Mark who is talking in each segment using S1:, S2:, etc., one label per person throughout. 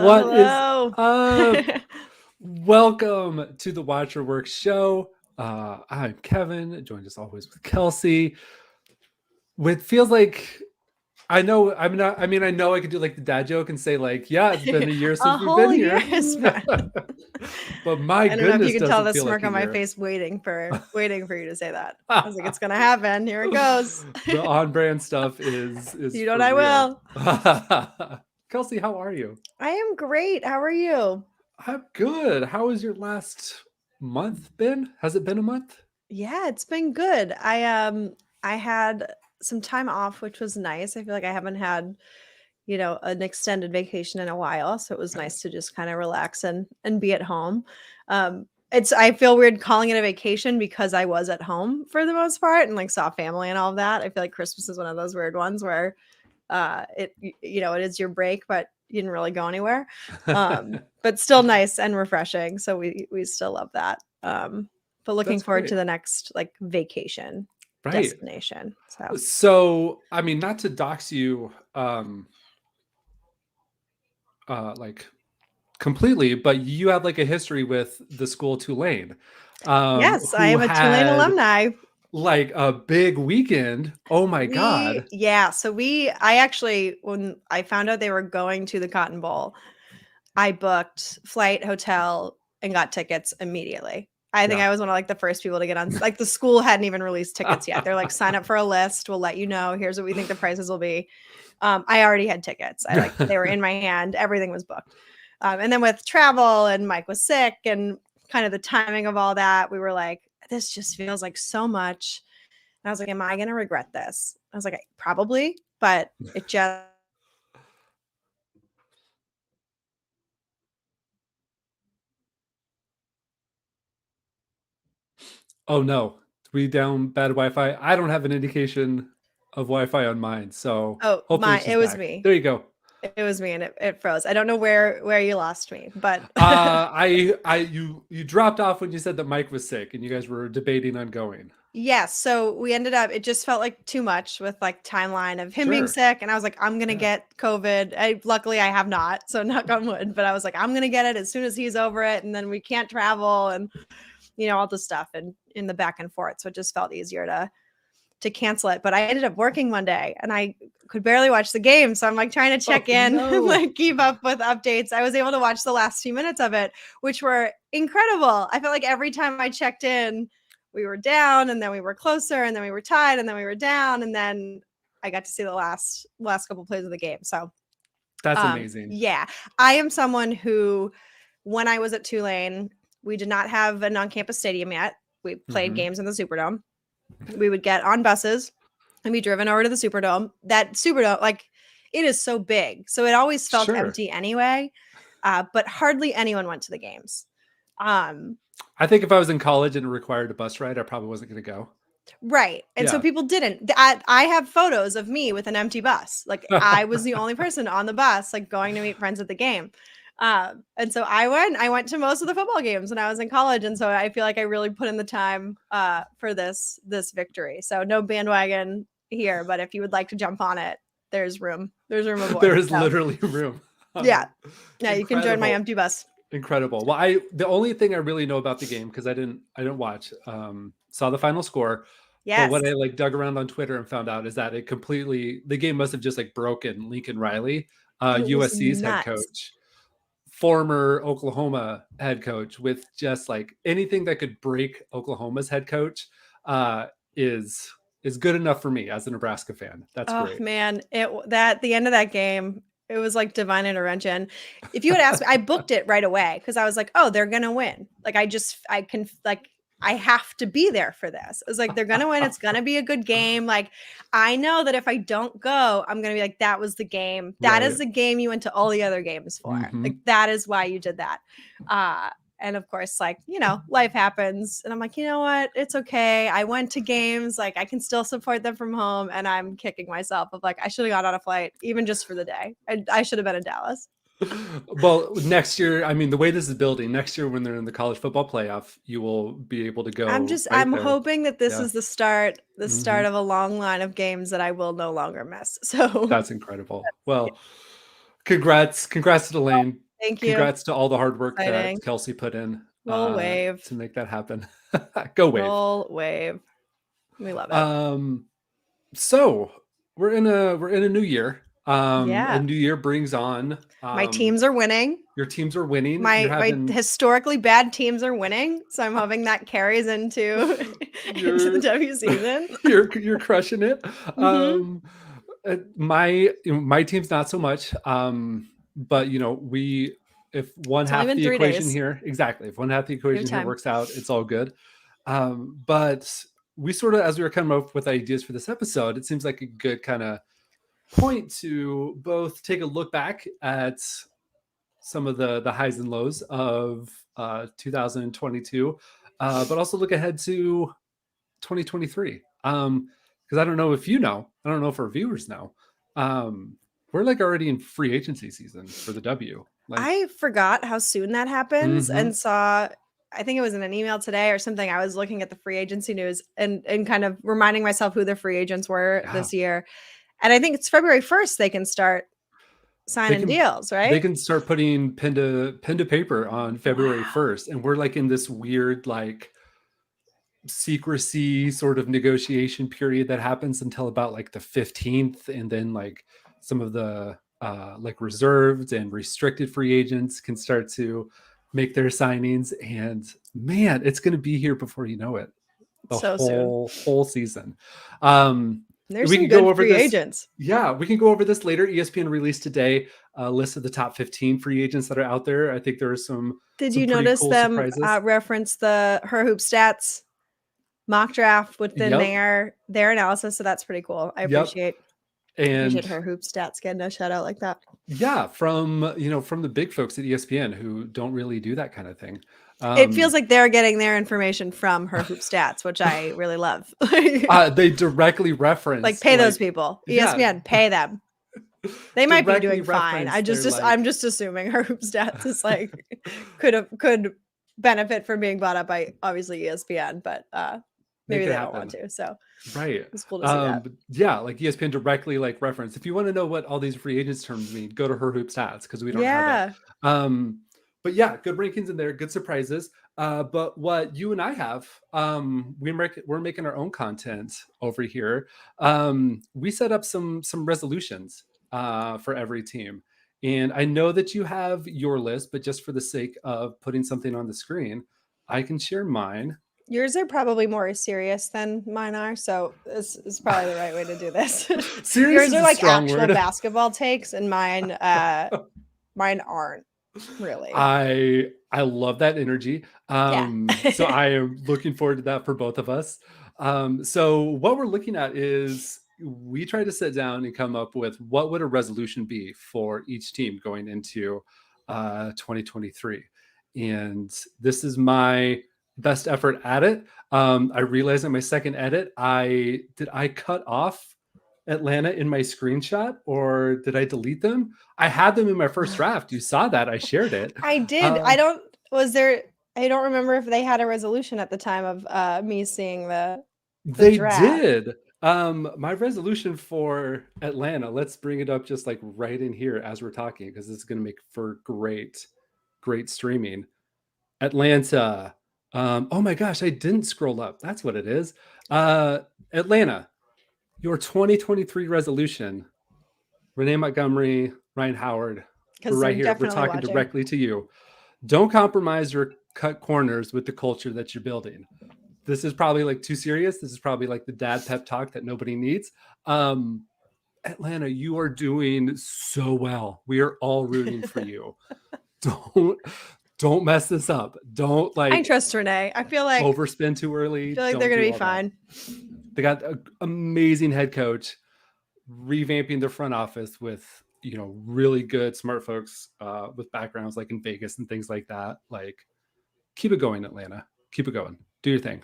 S1: Hello,
S2: What is
S1: hello.
S2: up? Welcome to the Watch Your Work show. I'm Kevin, joined as always with Kelsey. It feels like I know I'm not. I mean, I know I could do like the dad joke and say like, "Yeah, it's been a year
S1: A
S2: since we've been
S1: whole year
S2: here,"
S1: has passed.
S2: but my
S1: I don't know if you
S2: goodness,
S1: can
S2: does
S1: tell
S2: it
S1: the
S2: feel like
S1: smirk
S2: a
S1: on my
S2: year?
S1: face waiting for you to say that. I was like, it's gonna happen. Here it goes.
S2: The on-brand stuff is
S1: You know what
S2: for
S1: I
S2: real.
S1: will.
S2: Kelsey, how are you?
S1: I am great. How are you?
S2: I'm good. How has your last month been? Has it been a month?
S1: Yeah, it's been good. I had some time off, which was nice. I feel like I haven't had, an extended vacation in a while. So it was nice to just kind of relax and be at home. I feel weird calling it a vacation because I was at home for the most part and like saw family and all of that. I feel like Christmas is one of those weird ones where it is your break, but you didn't really go anywhere. But still nice and refreshing. So we still love that. But looking
S2: That's
S1: forward to
S2: great.
S1: the next like vacation
S2: Right.
S1: destination. So
S2: So, I mean, not to dox you like completely, but you have like a history with the school Tulane,
S1: yes, I
S2: who
S1: am a Tulane
S2: had
S1: alumni.
S2: like a big weekend. Oh my God.
S1: I actually, when I found out they were going to the Cotton Bowl, I booked flight, hotel, and got tickets immediately. I think
S2: Yeah.
S1: I was one of like the first people to get on. Like the school hadn't even released tickets yet. They're like, sign up for a list. We'll let you know. Here's what we think the prices will be. I already had tickets. They were in my hand. Everything was booked. And then with travel and Mike was sick and kind of the timing of all that, we were like, this just feels like so much. And I was like, am I going to regret this? I was like, probably, but it just
S2: Oh no. We down bad Wi-Fi. I don't have an indication of Wi-Fi on mine, so
S1: oh
S2: hopefully
S1: my
S2: she's
S1: it was
S2: back.
S1: me.
S2: There you go.
S1: It was me and it froze. I don't know where you lost me, but
S2: You dropped off when you said that Mike was sick and you guys were debating on going.
S1: yes. So we ended up, it just felt like too much with like timeline of him being
S2: Sure.
S1: sick. And I was like, I'm going to
S2: Yeah.
S1: get COVID. Luckily I have not. So knock on wood, but I was like, I'm going to get it as soon as he's over it. And then we can't travel and, all the stuff and in the back and forth. So it just felt easier to cancel it. But I ended up working one day and I could barely watch the game. So I'm like trying to
S2: Oh
S1: check in and
S2: no.
S1: like keep up with updates. I was able to watch the last few minutes of it, which were incredible. I felt like every time I checked in, we were down and then we were closer and then we were tied and then we were down. And then I got to see the last couple plays of the game. So
S2: That's amazing.
S1: yeah, I am someone who, when I was at Tulane, we did not have a non-campus stadium yet. We played
S2: Mhm.
S1: games in the Superdome. We would get on buses and be driven over to the Superdome. That Superdome, like, it is so big, so it always felt
S2: Sure.
S1: empty anyway. But hardly anyone went to the games. Um,
S2: I think if I was in college and it required a bus ride, I probably wasn't going to go.
S1: right, and so
S2: Yeah.
S1: people didn't. I have photos of me with an empty bus. Like I was the only person on the bus, like going to meet friends at the game. And so I went to most of the football games when I was in college. And so I feel like I really put in the time for this victory. So no bandwagon here, but if you would like to jump on it, there's room. There's room
S2: There
S1: aboard.
S2: is
S1: So
S2: literally room.
S1: yeah. Yeah, you can join my
S2: Incredible.
S1: empty bus.
S2: Incredible. Well, the only thing I really know about the game, because I didn't watch, saw the final score. But
S1: Yes.
S2: what I like dug around on Twitter and found out is that the game must have just like broken Lincoln Riley,
S1: It was
S2: USC's head
S1: nuts.
S2: coach, former Oklahoma head coach, with just like anything that could break Oklahoma's head coach, uh, is is good enough for me as a Nebraska fan. That's
S1: Oh
S2: great.
S1: man, the end of that game, it was like divine intervention. If you had asked me, I booked it right away because I was like, oh, they're gonna win. Like I can like I have to be there for this. It was like they're gonna win. It's gonna be a good game. Like I know that if I don't go, I'm gonna be like, that was the game. That is
S2: Right.
S1: the game you went to all the other games for. Like
S2: Hmm.
S1: that is why you did that. And of course, like, life happens. And I'm like, you know what? It's okay. I went to games. Like, I can still support them from home. And I'm kicking myself of like, I should have got on a flight, even just for the day. I should have been in Dallas.
S2: Well, next year, I mean, the way this is building, next year when they're in the college football playoff, you will be able to go right
S1: I'm
S2: there.
S1: hoping that this
S2: Yeah.
S1: is the start
S2: Hmm.
S1: of a long line of games that I will no longer miss. So
S2: That's incredible. Well, congrats to the lane.
S1: Thank you.
S2: congrats to all the hard work that
S1: Exciting.
S2: Kelsey put in
S1: Roll wave.
S2: to make that happen. Go Wave.
S1: Roll wave. We love it.
S2: Um, so we're in a new year. A
S1: Yeah.
S2: new year brings on
S1: My teams are winning.
S2: your teams are winning. You're
S1: My
S2: having
S1: historically bad teams are winning, so I'm hoping that carries into into the
S2: you're
S1: W season.
S2: you're crushing it.
S1: Mhm.
S2: My team's not so much. But we if one
S1: It's only
S2: half
S1: been
S2: the
S1: 3
S2: equation
S1: days.
S2: here exactly if one half the
S1: Your
S2: equation here
S1: time.
S2: works out, it's all good. But we sort of, as we were coming up with ideas for this episode, it seems like a good kind of point to both take a look back at some of the highs and lows of 2022, but also look ahead to 2023. Because I don't know if I don't know if our viewers know, we're like already in free agency season for the W. Like,
S1: I forgot how soon that happens
S2: mhm,
S1: and saw I think it was in an email today or something. I was looking at the free agency news and kind of reminding myself who the free agents were
S2: yeah,
S1: this year. And I think it's February 1st they can start
S2: they
S1: signing
S2: can
S1: deals,
S2: they
S1: right?
S2: can start putting pen to paper on February
S1: Wow.
S2: 1st, and we're like in this weird like secrecy sort of negotiation period that happens until about like the 15th, and then like some of the like reserved and restricted free agents can start to make their signings, and man, it's going to be here before you know it, the
S1: So soon.
S2: whole season. um
S1: There's
S2: we
S1: some
S2: could go
S1: good
S2: over
S1: free
S2: this.
S1: agents.
S2: Yeah, we can go over this later. ESPN released today a list of the top 15 free agents that are out there. I think there are
S1: Did
S2: some
S1: you
S2: pretty
S1: notice
S2: cool
S1: them
S2: surprises.
S1: reference the Her Hoop Stats mock draft within
S2: Yep.
S1: their analysis? So that's pretty cool. I
S2: Yep.
S1: appreciate
S2: And
S1: Her Hoop Stats getting a shout out like that.
S2: yeah, from the big folks at ESPN who don't really do that kind of thing.
S1: It feels
S2: Um,
S1: like they're getting their information from Her Hoop Stats, which I really love.
S2: they directly
S1: Like
S2: reference
S1: pay those
S2: like
S1: people.
S2: yeah,
S1: ESPN, pay them. They might be
S2: directly
S1: doing fine.
S2: reference their
S1: I'm
S2: like
S1: just assuming Her Hoop Stats is like could benefit from being bought up by obviously ESPN, but
S2: make
S1: maybe
S2: it
S1: they don't want
S2: happen.
S1: to. So
S2: Right.
S1: it's cool to see that.
S2: But yeah, like ESPN directly like reference. If you want to know what all these free agents terms mean, go to Her Hoop Stats because we don't have it.
S1: Yeah.
S2: Um, but yeah, good rankings in there, good surprises. But what you and I have, we're making our own content over here. We set up some resolutions for every team. And I know that you have your list, but just for the sake of putting something on the screen, I can share mine.
S1: Yours are probably more serious than mine are, so this is probably the right way to do this.
S2: Serious
S1: Yours
S2: is
S1: are
S2: a
S1: like
S2: strong
S1: actual
S2: word.
S1: basketball takes, and mine aren't really.
S2: I love that energy.
S1: Yeah.
S2: So I am looking forward to that for both of us. So what we're looking at is we try to sit down and come up with what would a resolution be for each team going into 2023. And this is my best effort at it. I realized in my second edit, I cut off Atlanta in my screenshot or did I delete them? I had them in my first draft. You saw that. I shared it.
S1: I did.
S2: Uh,
S1: I don't remember if they had a resolution at the time of me seeing the
S2: they
S1: draft.
S2: did. My resolution for Atlanta, let's bring it up just like right in here as we're talking, because this is going to make for great streaming. Atlanta. Oh my gosh, I didn't scroll up. That's what it is. Uh, Atlanta, your 2023 resolution. Renee Montgomery, Ryan Howard, we're
S1: Because they're
S2: right here. We're
S1: definitely
S2: talking
S1: watching.
S2: directly to you. Don't compromise your cut corners with the culture that you're building. This is probably like too serious. This is probably like the dad pep talk that nobody needs. Atlanta, you are doing so well. We are all rooting for you. Don't don't mess this up. Don't
S1: I
S2: like
S1: trust Renee.
S2: overspend too
S1: I
S2: early.
S1: feel like they're
S2: Don't
S1: gonna
S2: do
S1: be
S2: all that.
S1: fine.
S2: They got an amazing head coach, revamping their front office with really good smart folks with backgrounds like in Vegas and things like that. Like, keep it going, Atlanta. Keep it going. Do your thing.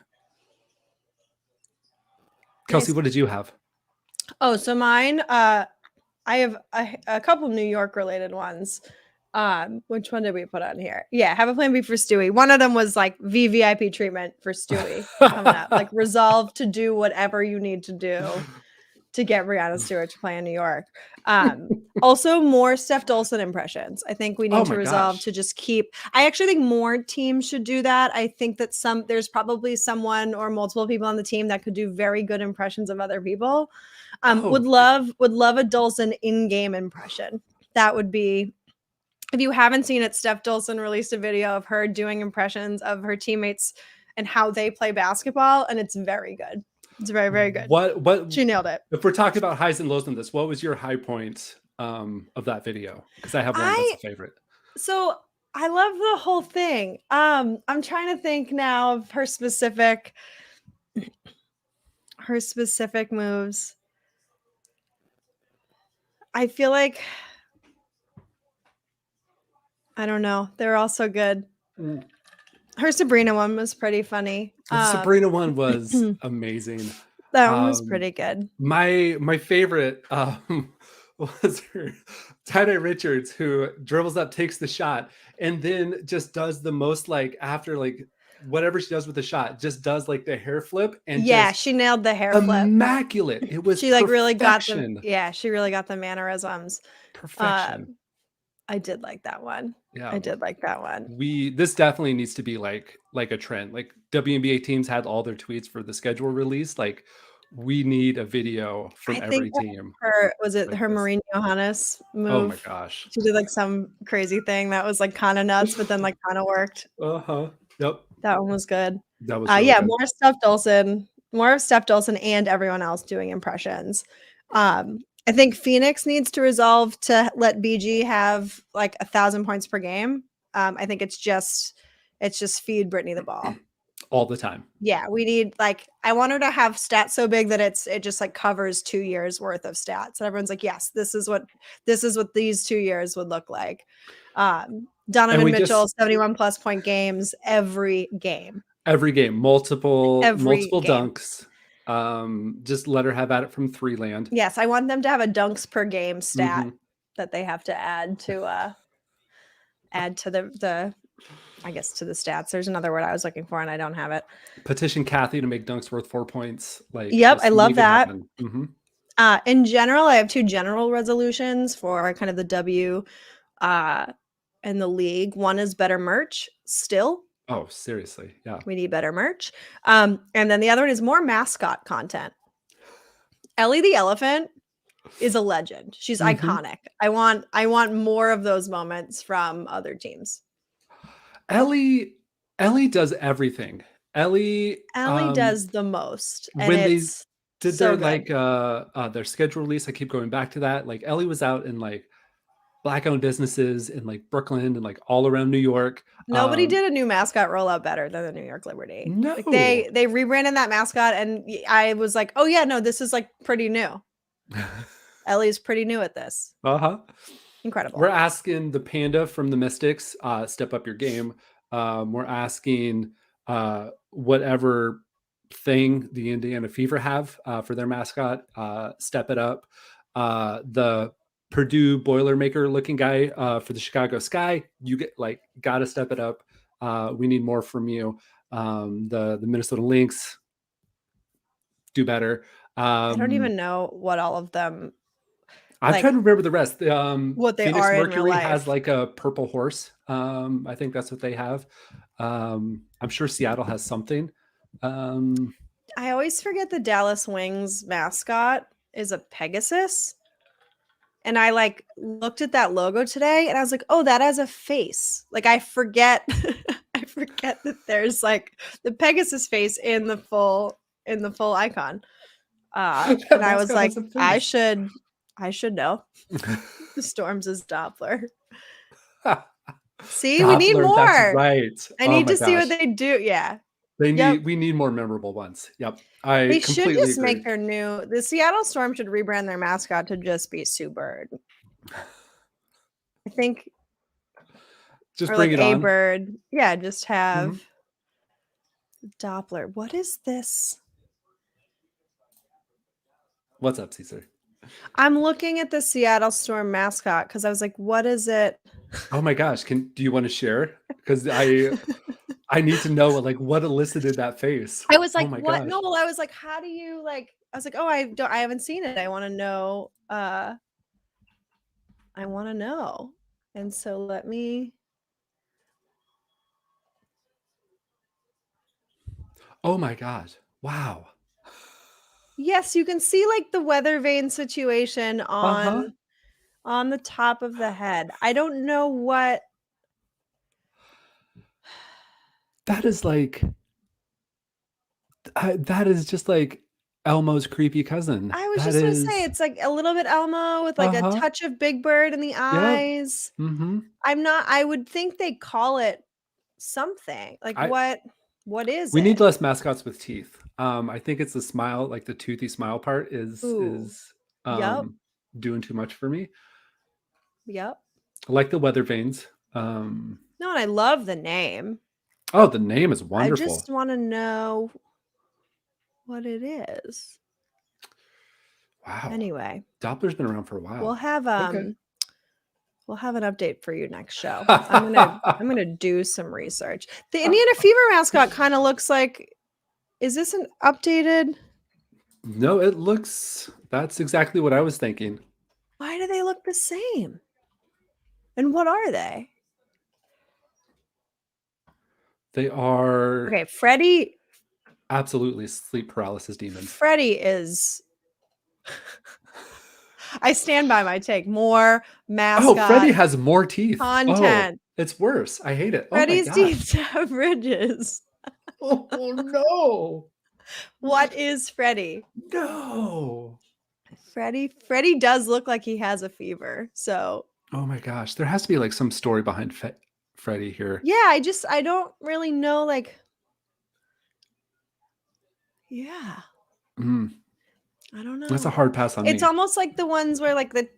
S2: Kelsey,
S1: Nice.
S2: what did you have?
S1: Oh, so mine, I have a couple New York related ones. Which one did we put on here? Yeah, have a plan B for Stewie. One of them was like VVIP treatment for Stewie coming up. Like resolve to do whatever you need to do to get Brianna Stewart to play in New York. Also, more Steph Dolson impressions. I think we
S2: Oh
S1: need to
S2: my
S1: resolve
S2: gosh.
S1: to just keep. I actually think more teams should do that. I think that there's probably someone or multiple people on the team that could do very good impressions of other people.
S2: Oh,
S1: Would love a Dolson in-game impression. That would be. If you haven't seen it, Steph Dolson released a video of her doing impressions of her teammates and how they play basketball, and it's very good. It's very, very good.
S2: what
S1: She nailed it.
S2: if we're talking about highs and lows in this, what was your high point of that video? Because I have one that's
S1: I
S2: a favorite.
S1: so I love the whole thing. I'm trying to think now of her specific moves. I feel like I don't know. They're all so good. Her Sabrina one was pretty funny.
S2: The Sabrina one was amazing.
S1: That one was pretty good.
S2: My favorite was her Ty Richards, who dribbles up, takes the shot, and then just does the most like after like whatever she does with the shot, just does like the hair flip and
S1: Yeah,
S2: just
S1: she nailed the hair flip.
S2: immaculate. It was
S1: She like really got
S2: perfection.
S1: she really got the mannerisms.
S2: Perfection.
S1: I did like that one.
S2: Yeah.
S1: I did like that one.
S2: This definitely needs to be like a trend. Like WNBA teams had all their tweets for the schedule release. Like we need a video from
S1: I think
S2: every team.
S1: was it
S2: like
S1: her
S2: this.
S1: Marine Johannes
S2: Oh my
S1: move?
S2: gosh.
S1: She did like some crazy thing that was like kind of nuts, but then like kind of worked.
S2: Uh-huh. Yep.
S1: That one was good.
S2: That was really
S1: Yeah,
S2: good.
S1: more of Steph Dolson and everyone else doing impressions. I think Phoenix needs to resolve to let BG have like 1,000 points per game. I think it's just feed Brittany the ball.
S2: All the time.
S1: Yeah, we need like I want her to have stats so big that it just like covers 2 years worth of stats. And everyone's like, yes, this is what these 2 years would look like. Donovan Mitchell, 71 plus point games every game.
S2: Every game, multiple
S1: game.
S2: dunks. Just let her have at it from 3 land.
S1: Yes, I want them to have a dunks per game stat that they have to add to the I guess to the stats. There's another word I was looking for and I don't have it.
S2: Petition Kathy to make dunks worth 4 points. Like,
S1: yep, I love that. In general, I have 2 general resolutions for kind of the W in the league. One is better merch still.
S2: Oh, seriously. Yeah.
S1: We need better merch. And then the other one is more mascot content. Ellie the elephant is a legend. She's iconic. I want more of those moments from other teams.
S2: Ellie does everything. Ellie
S1: does the most. And
S2: when they did
S1: so
S2: their schedule release, I keep going back to that. Like Ellie was out in like Black-owned businesses in like Brooklyn and like all around New York.
S1: Nobody did a new mascot rollout better than the New York Liberty.
S2: No,
S1: like they rebranded that mascot, and I was like, oh yeah, no, this is like pretty new. Ellie's pretty new at this. Incredible.
S2: We're asking the Panda from the Mystics, step up your game. We're asking whatever thing the Indiana Fever have for their mascot, step it up. The Purdue Boilermaker looking guy for the Chicago Sky, you gotta step it up. We need more from you. The Minnesota Lynx, do better.
S1: I don't even know what all of them.
S2: I'm trying to remember the rest.
S1: What they
S2: Phoenix
S1: are
S2: Mercury
S1: in real life.
S2: has like a purple horse. I think that's what they have. I'm sure Seattle has something.
S1: I always forget the Dallas Wings mascot is a Pegasus. And I like looked at that logo today and I was like, oh, that has a face. Like I forget that there's like the Pegasus face in the full icon. And I was like, I should know. The Storms is Doppler. See, Doppler, we need more.
S2: That's right.
S1: I need to see what they do. Yeah.
S2: We need more memorable ones. Yep.
S1: They should just make their the Seattle Storm should rebrand their mascot to just be Sue Bird. I think
S2: just bring it on.
S1: A Bird. Yeah, just have Doppler. What is this?
S2: What's up, Caesar?
S1: I'm looking at the Seattle Storm mascot because I was like, what is it?
S2: Oh my gosh. Do you want to share? Because I need to know like what elicited that face.
S1: I was like, what? No, I was like, how do you like I was like, oh, I haven't seen it. I want to know. I want to know. And so let me.
S2: Oh my God. Wow.
S1: Yes, you can see like the weather vane situation
S2: Uh-huh.
S1: on the top of the head. I don't know what.
S2: That is like that is just like Elmo's creepy cousin.
S1: I was
S2: That
S1: just gonna say
S2: is
S1: it's like a little bit Elmo with like a
S2: uh-huh.
S1: touch of Big Bird in the
S2: Yep.
S1: eyes.
S2: Mm-hmm.
S1: I'm not. I would think they call it something. Like
S2: I
S1: what is
S2: We need
S1: it?
S2: less mascots with teeth. I think it's the smile, like the toothy smile part
S1: Ooh.
S2: is
S1: Yep.
S2: doing too much for me.
S1: Yep.
S2: I like the weather vanes. Um,
S1: No, and I love the name.
S2: oh, the name is
S1: I
S2: wonderful.
S1: just want to know what it is.
S2: Wow.
S1: Anyway,
S2: Doppler's been around for a
S1: we'll
S2: while.
S1: have
S2: Okay.
S1: we'll have an update for you next show. I'm gonna do some research. The Indiana Fever mascot kind of looks like. Is this an updated?
S2: No, it looks that's exactly what I was thinking.
S1: Why do they look the same? And what are they?
S2: They are
S1: Okay, Freddie.
S2: absolutely sleep paralysis demons.
S1: Freddie is. I stand by my take. More
S2: Oh,
S1: mascot
S2: Freddy has more teeth. Oh,
S1: content.
S2: it's worse. I hate it. Oh my
S1: Freddie's
S2: God.
S1: teeth have ridges.
S2: Oh no.
S1: What is Freddie?
S2: No.
S1: Freddie does look like he has a fever. So
S2: Oh my gosh. There has to be like some story behind Freddy here.
S1: yeah, I don't really know. Like, yeah,
S2: Mm,
S1: I don't
S2: that's a
S1: know.
S2: hard pass on
S1: It's
S2: me.
S1: almost like the ones where like the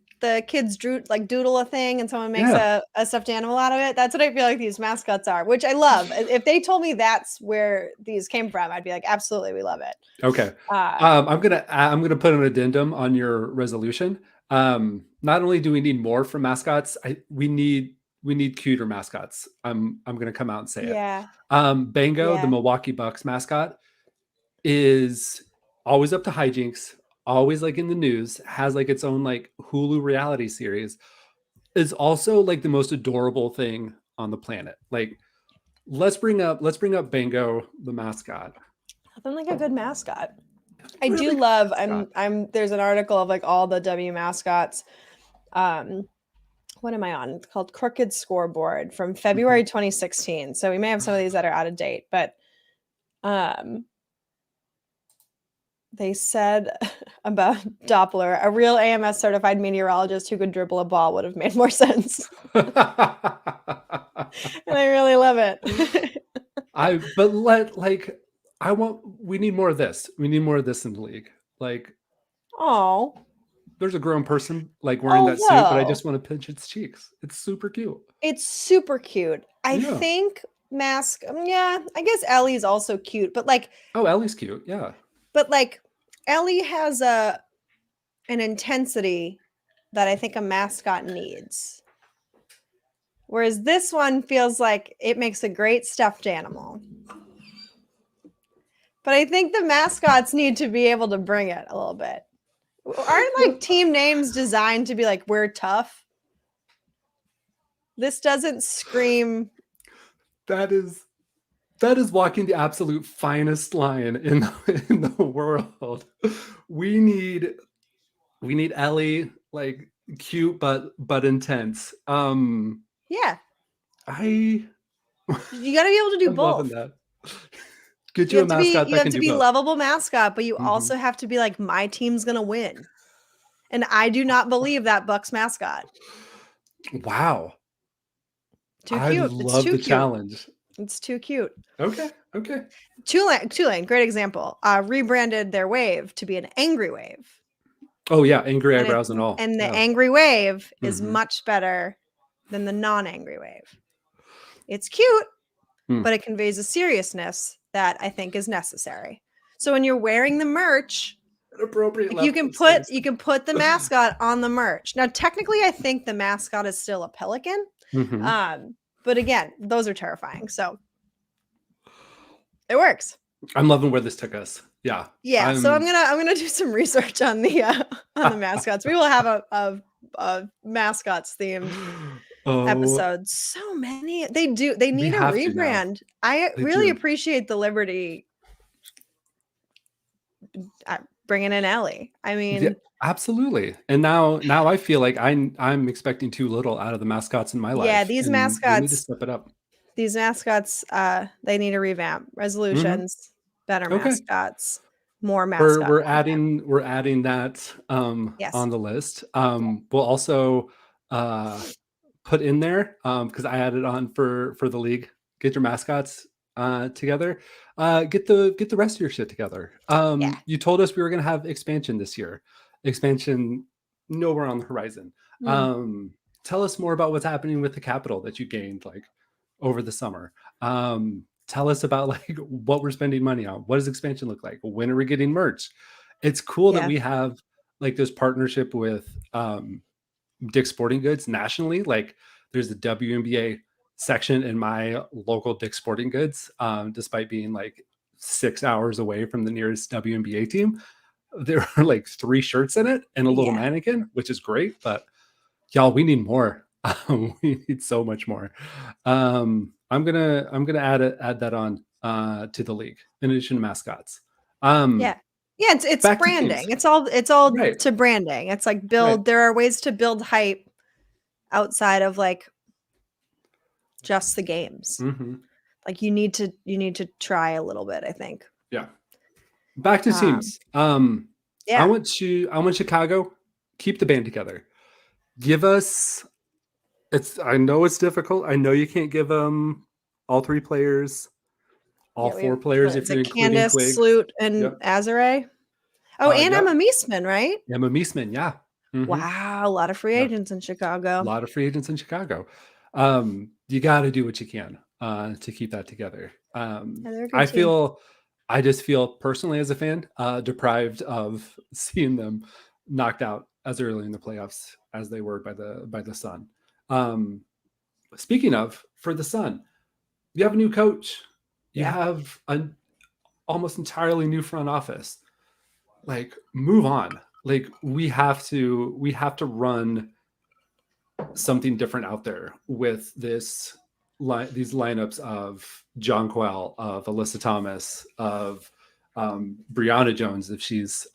S1: kids drew like doodle a thing and someone makes
S2: Yeah.
S1: a stuffed animal out of it. That's what I feel like these mascots are, which I love. If they told me that's where these came from, I'd be like, absolutely, we love it.
S2: Okay.
S1: Uh,
S2: I'm gonna put an addendum on your resolution. Not only do we need more from mascots, we need cuter mascots. I'm gonna come out and say it.
S1: yeah,
S2: Bango, the
S1: yeah,
S2: Milwaukee Bucks mascot, is always up to hijinks, always like in the news, has like its own like Hulu reality series. Is also like the most adorable thing on the planet. Like let's bring up Bango the mascot.
S1: nothing like a good mascot. I do
S2: Really good
S1: love.
S2: mascot.
S1: I'm. There's an article of like all the W mascots. Um, what am I on? It's called Crooked Scoreboard from
S2: Mhm.
S1: February 2016. So we may have some of these that are out of date, but um, they said about Doppler, a real AMS certified meteorologist who could dribble a ball would have made more sense. And I really love it.
S2: I but let like I want we need more of this. We need more of this in the league. Like
S1: Oh,
S2: there's a grown person like wearing that suit, but I
S1: although
S2: just want to pinch its cheeks. It's super cute.
S1: it's super cute. I
S2: Yeah.
S1: think Mask, yeah, I guess Ellie's also cute,
S2: Oh, Ellie's cute. Yeah.
S1: but like Ellie has an intensity that I think a mascot needs. Whereas this one feels like it makes a great stuffed animal. But I think the mascots need to be able to bring it a little bit. Aren't like team names designed to be like, we're tough? This doesn't scream.
S2: That is walking the absolute finest line in the world. We need we need Ellie like cute but intense.
S1: Yeah,
S2: I
S1: you got to be able to do
S2: I'm loving
S1: both.
S2: that. Get you a mascot
S1: You
S2: that
S1: have
S2: can
S1: to
S2: do
S1: be
S2: both.
S1: lovable mascot, but you
S2: Mhm.
S1: also have to be like, my team's gonna win. And I do not believe that Bucks mascot.
S2: Wow.
S1: Too
S2: I
S1: cute. It's
S2: love
S1: too
S2: the
S1: cute.
S2: challenge.
S1: It's too cute.
S2: Okay, okay.
S1: Tulane, great example. Rebranded their wave to be an angry wave.
S2: Oh, yeah, angry
S1: And
S2: eyebrows and all.
S1: the
S2: Yeah.
S1: angry wave is
S2: Mhm.
S1: much better than the non-angry wave. It's cute,
S2: Hmm.
S1: but it conveys a seriousness that I think is necessary. So when you're wearing the merch,
S2: An appropriate
S1: like
S2: level of serious.
S1: you can put the mascot on the merch. Now, technically, I think the mascot is still a pelican.
S2: Mhm.
S1: But again, those are terrifying. So it works.
S2: I'm loving where this took us. Yeah.
S1: Yeah, so
S2: I'm
S1: I'm gonna do some research on the mascots. We will have a mascots themed
S2: oh,
S1: episode. So many. They
S2: we
S1: need a
S2: have to now.
S1: rebrand. I
S2: They
S1: really
S2: do.
S1: appreciate the Liberty bringing in Ellie. I
S2: Yeah,
S1: mean,
S2: absolutely. And now I feel like I'm expecting too little out of the mascots in my
S1: yeah,
S2: life, and they need to step it up.
S1: these mascots, they need a revamp.
S2: Mhm.
S1: Resolutions, better
S2: Okay.
S1: mascots, more
S2: We're
S1: mascot
S2: we're
S1: content.
S2: adding that
S1: Yes.
S2: on the list.
S1: Yeah.
S2: We'll also uh put in there because I added on for the league. Get your mascots together. Get the rest of your shit together.
S1: Yeah.
S2: You told us we were gonna have expansion this year. Expansion nowhere on the horizon.
S1: Mm,
S2: Um, Tell us more about what's happening with the capital that you gained like over the summer. Tell us about like what we're spending money on. What does expansion look like? When are we getting merch? It's cool that
S1: yeah.
S2: we have like this partnership with Dick's Sporting Goods nationally. Like there's a WNBA section in my local Dick's Sporting Goods, despite being like 6 hours away from the nearest WNBA team. There are like 3 shirts in it and a little
S1: Yeah.
S2: mannequin, which is great. But y'all, we need more. We need so much more. I'm gonna add that on to the league in addition to mascots.
S1: Yeah.
S2: Um,
S1: Yeah, it's
S2: Back to teams.
S1: branding. It's all
S2: Right,
S1: to branding. It's like
S2: right.
S1: there are ways to build hype outside of like just the games.
S2: Hmm.
S1: Like you need to try a little bit, I think.
S2: Yeah. Back to
S1: Um,
S2: teams.
S1: yeah.
S2: I want Chicago. Keep the band together. Give us. It's. I know it's difficult. I know you can't give them all 3 players, all
S1: Yeah, we
S2: four
S1: have
S2: players
S1: what
S2: if
S1: is
S2: you're
S1: it?
S2: including
S1: Candace,
S2: Twigs.
S1: Sloot, and
S2: Yep.
S1: Azare? Oh, and
S2: Yep.
S1: Emma Meesman, right?
S2: Emma Meesman. Yeah. Hmm.
S1: Wow, a lot of free
S2: Yep.
S1: agents in
S2: A
S1: Chicago.
S2: lot of free agents in Chicago. You got to do what you can to keep that together.
S1: Yeah, they're a good team.
S2: I just feel personally as a fan deprived of seeing them knocked out as early in the playoffs as they were by the Sun. Um, Speaking of, for the Sun, you have a new coach. You
S1: Yeah.
S2: have an almost entirely new front office. Like, move on. Like, we have to run something different out there with these lineups of John Quell, of Alyssa Thomas, of Brianna Jones if she's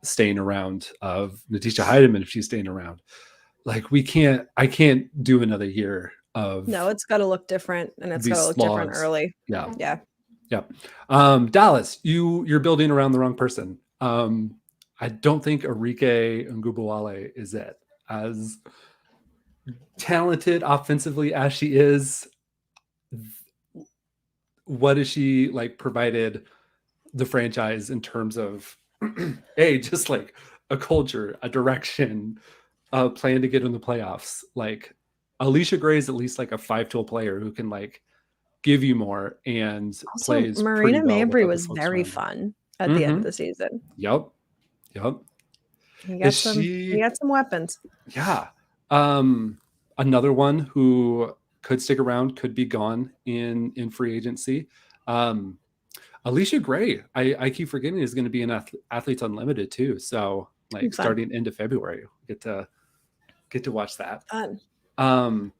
S2: staying around, of Natisha Heidemann if she's staying around. Like I can't do another year
S1: No,
S2: of
S1: it's got to look different, and it's got to
S2: these
S1: look different
S2: slogs.
S1: early.
S2: Yeah,
S1: Yeah.
S2: yeah. Dallas, you're building around the wrong person. I don't think Arike Ngubawale is it. As talented offensively as she is, what has she like provided the franchise in terms of just like a culture, a direction, a plan to get in the playoffs? Like Alicia Gray is at least like a 5-tool player who can like give you more and
S1: Also,
S2: plays pretty
S1: Marina
S2: well with
S1: Mabry
S2: other
S1: was
S2: folks
S1: very
S2: around her.
S1: fun at the end of
S2: Mm-hmm.
S1: the season.
S2: Yep. Yep.
S1: He
S2: Is
S1: he
S2: she
S1: got some weapons.
S2: Yeah. Um, Another one who could stick around, could be gone in free agency. Um, Alicia Gray, I keep forgetting is going to be in Athletes Unlimited too. So
S1: Be
S2: like
S1: fun.
S2: starting into February, get to watch that.
S1: Fun.
S2: Um,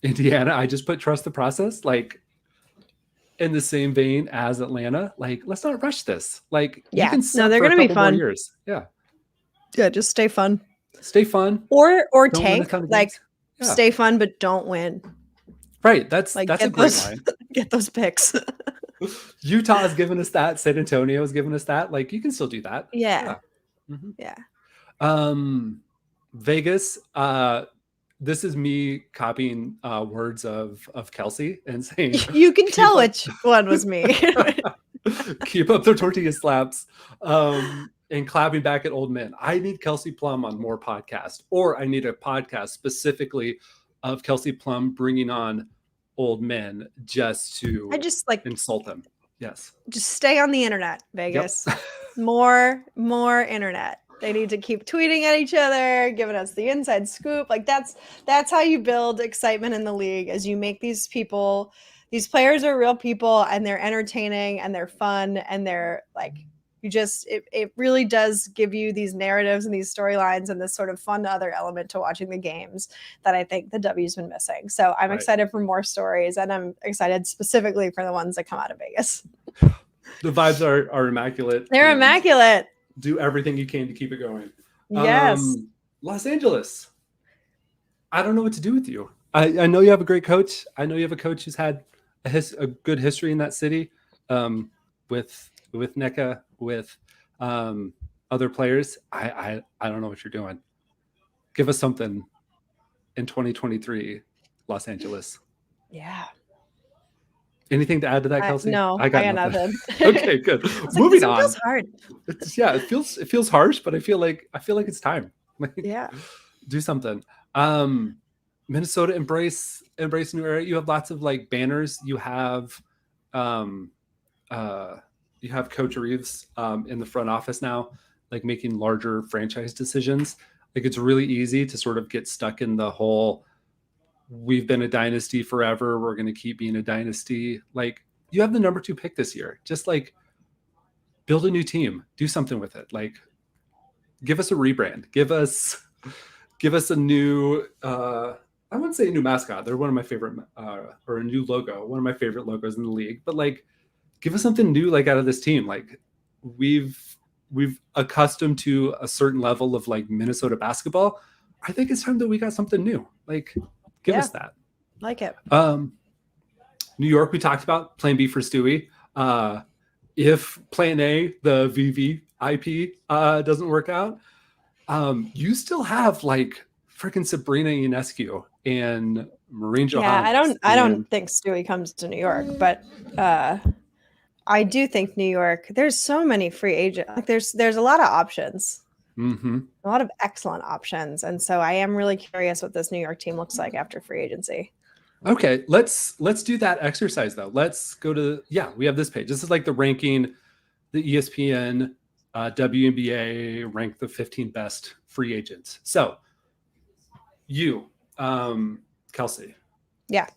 S2: Indiana, I just put trust the process, like in the same vein as Atlanta. Like, let's not rush this. Like, you
S1: Yeah.
S2: can
S1: No,
S2: suck
S1: they're
S2: for a
S1: gonna be
S2: couple more
S1: fun.
S2: years. Yeah.
S1: Yeah, just stay fun.
S2: Stay fun.
S1: Or
S2: Don't win a
S1: tank.
S2: ton of
S1: Like
S2: games. Yeah.
S1: stay fun, but don't win.
S2: Right.
S1: Like
S2: That's a
S1: get
S2: great
S1: those
S2: line.
S1: get those picks.
S2: Utah has given us that. San Antonio has given us that. Like, you can still do that.
S1: Yeah.
S2: Yeah. Mhm.
S1: Yeah.
S2: Vegas. This is me copying words of Kelsey and saying,
S1: You can
S2: keep
S1: tell
S2: up,
S1: which one was me.
S2: keep up the tortilla slaps, and clapping back at old men. I need Kelsey Plum on more podcasts, or I need a podcast specifically of Kelsey Plum bringing on old men just
S1: I
S2: to
S1: just like
S2: insult them. Yes.
S1: just stay on the internet,
S2: Yep.
S1: Vegas. More internet. They need to keep tweeting at each other, giving us the inside scoop. Like that's how you build excitement in the league, as you make these players are real people, and they're entertaining and they're fun, and they're like, it really does give you these narratives and these storylines and this sort of fun other element to watching the games that I think the W's been missing. So I'm
S2: Right.
S1: excited for more stories, and I'm excited specifically for the ones that come out of Vegas.
S2: The vibes are immaculate.
S1: They're
S2: and
S1: immaculate.
S2: Do everything you can to keep it going.
S1: Yes.
S2: Los Angeles. I don't know what to do with you. I know you have a great coach. I know you have a coach who's had a good history in that city, with NECA, with other players. I don't know what you're doing. Give us something in 2023, Los Angeles.
S1: Yeah.
S2: Anything to add to that, Kelsey?
S1: No,
S2: I got
S1: nothing.
S2: Okay, good. Moving
S1: this
S2: on.
S1: Feels hard.
S2: It feels harsh, but I feel like it's time. Like,
S1: yeah.
S2: Do something. Minnesota embrace new era. You have lots of like banners. You have Coach Reeves in the front office now, like making larger franchise decisions. Like, it's really easy to sort of get stuck in the whole, we've been a dynasty forever, we're going to keep being a dynasty. Like, you have the number 2 pick this year. Just like build a new team, do something with it. Like, give us a rebrand, give us a new I wouldn't say a new mascot. They're one of my favorite, or a new logo, one of my favorite logos in the league. But like, give us something new, like out of this team. Like, we've accustomed to a certain level of like Minnesota basketball. I think it's time that we got something new. Like, give us that.
S1: Like it.
S2: New York, we talked about plan B for Stewie. If plan A, the VVIP, doesn't work out, you still have like freaking Sabrina Ionescu and Maureen Johannes.
S1: I don't think Stewie comes to New York, but I do think New York, there's so many free agents. Like, there's a lot of options.
S2: Mm-hmm.
S1: A lot of excellent options. And so I am really curious what this New York team looks like after free agency.
S2: Okay, let's do that exercise though. Let's go to, we have this page. This is like the ranking, the ESPN WNBA ranked the 15 best free agents. So you, Kelsey.
S1: Yeah.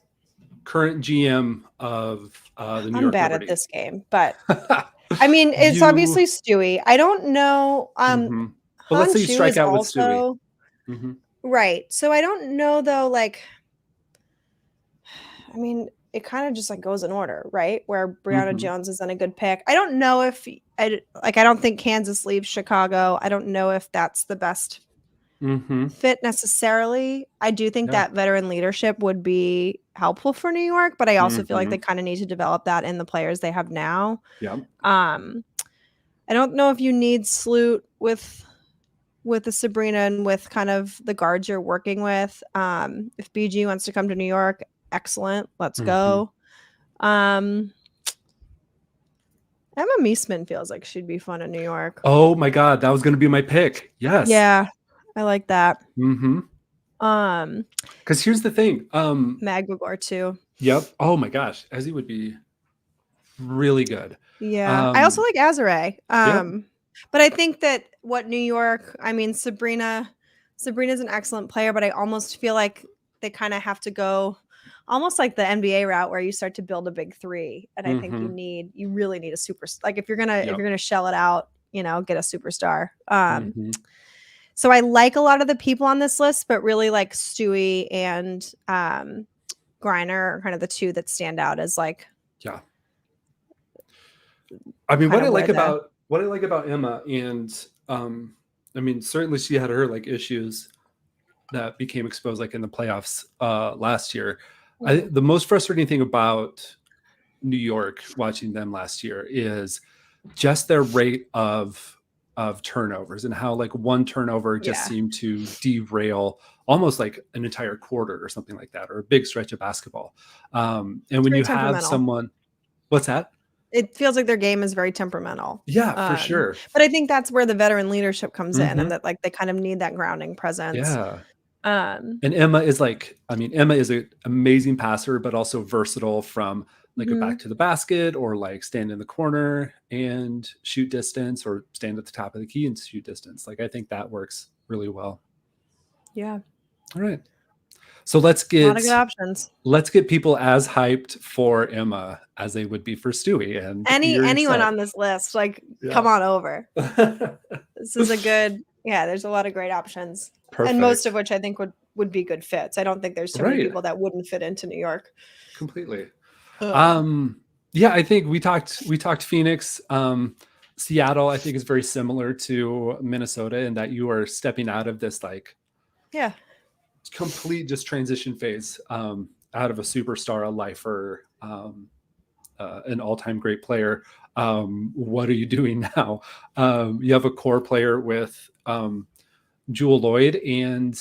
S2: Current GM of the New York
S1: I'm bad
S2: Liberty.
S1: at this game, but I mean, it's obviously Stewie. I don't know.
S2: But let's say you strike out with Stewie. Mm-hmm.
S1: Right. So I don't know though, like, I mean, it kind of just like goes in order, right? Where Brianna Jones is in a good pick. I don't know if I don't think Kansas leaves Chicago. I don't know if that's the best fit necessarily. I do think that veteran leadership would be helpful for New York, but I also feel like they kind of need to develop that in the players they have now.
S2: Yeah.
S1: I don't know if you need Sloot with the Sabrina and with kind of the guards you're working with. If BG wants to come to New York, excellent. Let's go. Emma Meesman feels like she'd be fun in New York.
S2: Oh my God, that was going to be my pick. Yes.
S1: Yeah, I like that.
S2: Because here's the thing.
S1: Magwagor too.
S2: Yep. Oh my gosh, Ezzy would be really good.
S1: Yeah, I also like Azare. But I think that what New York, I mean, Sabrina's an excellent player, but I almost feel like they kind of have to go almost like the NBA route where you start to build a big three. And I think you really need a super, like if you're gonna shell it out, get a superstar. So I like a lot of the people on this list, but really like Stewie and Griner are kind of the two that stand out as like.
S2: Yeah. I mean, what I like about Emma, and I mean, certainly she had her like issues that became exposed like in the playoffs last year. The most frustrating thing about New York watching them last year is just their rate of turnovers and how like one turnover just seemed to derail almost like an entire quarter or something like that, or a big stretch of basketball. And when you have someone, what's that?
S1: It feels like their game is very temperamental.
S2: Yeah, for sure.
S1: But I think that's where the veteran leadership comes in, and that like they kind of need that grounding presence.
S2: Yeah. And Emma is an amazing passer, but also versatile from like a back to the basket, or like stand in the corner and shoot distance, or stand at the top of the key and shoot distance. Like, I think that works really well.
S1: Yeah.
S2: All right. So
S1: A lot of good options.
S2: let's get people as hyped for Emma as they would be for Stewie, and you're
S1: Anyone
S2: set.
S1: on this list, like, come
S2: Yeah.
S1: on over. This is a good, yeah, there's a lot of great options. And most of
S2: Perfect.
S1: which I think would be good fits. I don't think there's too many
S2: Right.
S1: people that wouldn't fit into New York.
S2: Completely.
S1: Uh,
S2: Yeah, I think we talked Phoenix. Seattle, I think, is very similar to Minnesota in that you are stepping out of this like
S1: yeah.
S2: complete just transition phase, out of a superstar, a lifer, an all-time great player. What are you doing now? You have a core player with Jewel Lloyd, and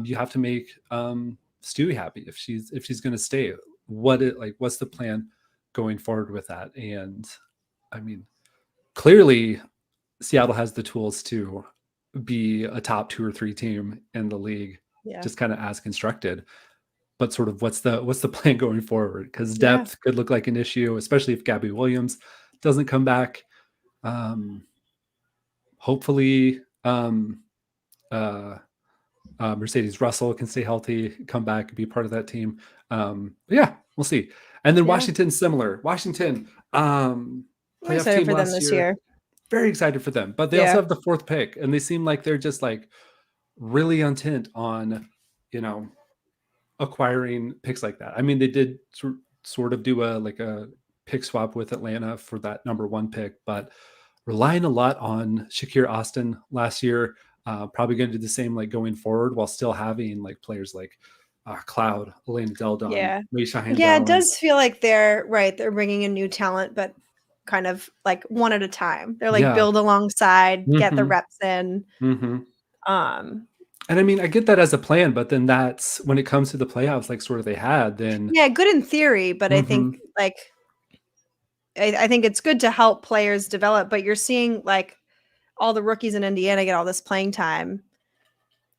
S2: you have to make Stewie happy if she's going to stay. What's the plan going forward with that? And I mean, clearly Seattle has the tools to be a top 2 or 3 team in the league,
S1: Yeah.
S2: just kind of as constructed. But sort of what's the plan going forward? Because
S1: Yeah.
S2: depth could look like an issue, especially if Gabby Williams doesn't come back. Um, hopefully, uh, Mercedes Russell can stay healthy, come back, be part of that team. But yeah, we'll see. And then
S1: Yeah.
S2: Washington's similar. Washington,
S1: I'm
S2: playoff
S1: excited
S2: team
S1: for them
S2: last
S1: this
S2: year.
S1: year.
S2: Very excited for them, but they also
S1: Yeah.
S2: have the 4th pick, and they seem like they're just like really intent on, you know, acquiring picks like that. I mean, they did sort of do a pick swap with Atlanta for that number 1 pick, but relying a lot on Shakir Austin last year. Probably going to do the same like going forward, while still having like players like Cloud, Elena Deldon,
S1: Yeah.
S2: Maisha
S1: Yeah, it
S2: Handel.
S1: does feel like they're right. They're bringing in new talent, but kind of like one at a time. They're like
S2: Yeah.
S1: build alongside, get the
S2: Mm-hmm.
S1: reps in.
S2: Mm-hmm.
S1: Um,
S2: And I mean, I get that as a plan, but then that's when it comes to the playoffs, like sort of they had, then
S1: yeah, good in theory, but I
S2: mm-hmm.
S1: think like I think it's good to help players develop, but you're seeing like all the rookies in Indiana get all this playing time.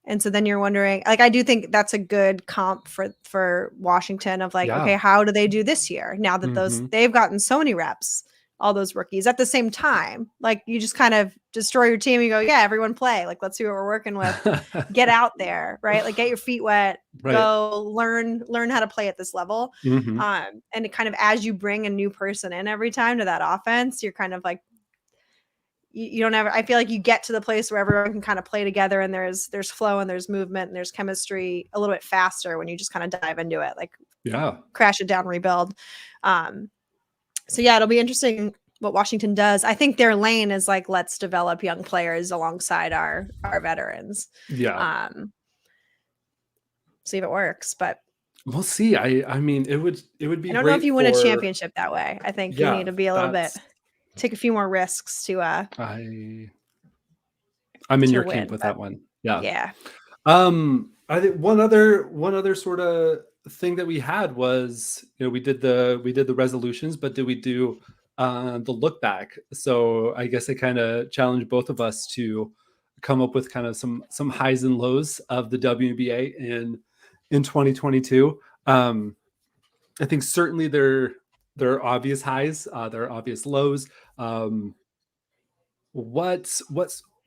S1: And so then you're wondering, like, I do think that's a good comp for Washington of like,
S2: Yeah.
S1: okay, how do they do this year now that those
S2: Mm-hmm.
S1: they've gotten so many reps, all those rookies at the same time? Like, you just kind of destroy your team. You go, yeah, everyone play. Like, let's see what we're working with. Get out there, right? Like, get your feet wet.
S2: Right.
S1: Go learn how to play at this level.
S2: Mm-hmm.
S1: And it kind of as you bring a new person in every time to that offense, you're kind of like you don't ever I feel like you get to the place where everyone can kind of play together and there's flow and there's movement and there's chemistry a little bit faster when you just kind of dive into it, like
S2: Yeah.
S1: crash it down, rebuild. So yeah, it'll be interesting what Washington does. I think their lane is like, let's develop young players alongside our veterans.
S2: Yeah.
S1: See if it works, but
S2: We'll see. I mean, it would be
S1: I don't know if
S2: great
S1: you win a
S2: for,
S1: championship that way. I think you need
S2: yeah,
S1: to be a little bit
S2: that's
S1: take a few more risks
S2: I'm in
S1: to
S2: your camp
S1: win,
S2: with
S1: but
S2: that one. Yeah.
S1: yeah.
S2: I think one other sort of thing that we had was, we did the resolutions, but did we do the look back? So I guess I kind of challenged both of us to come up with kind of some highs and lows of the WNBA in 2022. I think certainly there are obvious highs, there are obvious lows. What's